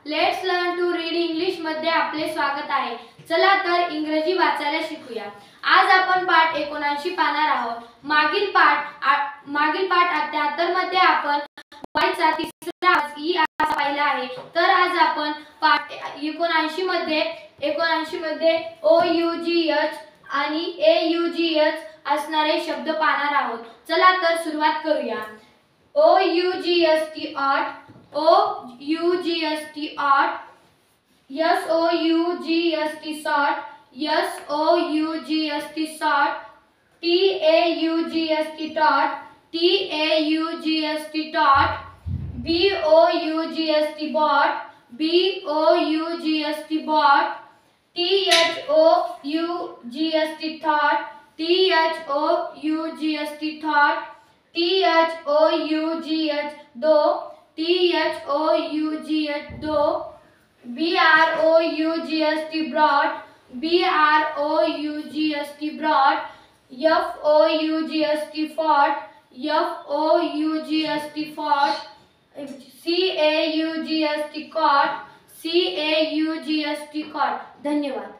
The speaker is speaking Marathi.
Let's learn to read English मध्ये आपले स्वागत आहे। चला तर इंग्रजी वाचायला शिकूया। आज आपण पाठ 79 पाहणार आहोत। मागील पाठ 78 मध्ये आपण वायचा तिसरा ई असा पाहिला आहे। तर आज आपण पाठ 79 मध्ये ओ यू जी एच आणि ए यू जी एच असणारे शब्द पाहणार आहोत। चला तर सुरुवात करूया। O U G S T art, O U G S T art, S O U G S T sort, S O U G S T sort, T A U G S T tot, T A U G S T tot, B O U G S T bot, B O U G S T bot, T H O U G S T thought, T H O U G S T thought, T H O U G H though, T H O U G H though, B R O U G S T brought, B R O U G S T brought, F O U G S T fought, F O U G S T fought, C A U G S T caught, C A U G S T caught। धन्यवाद।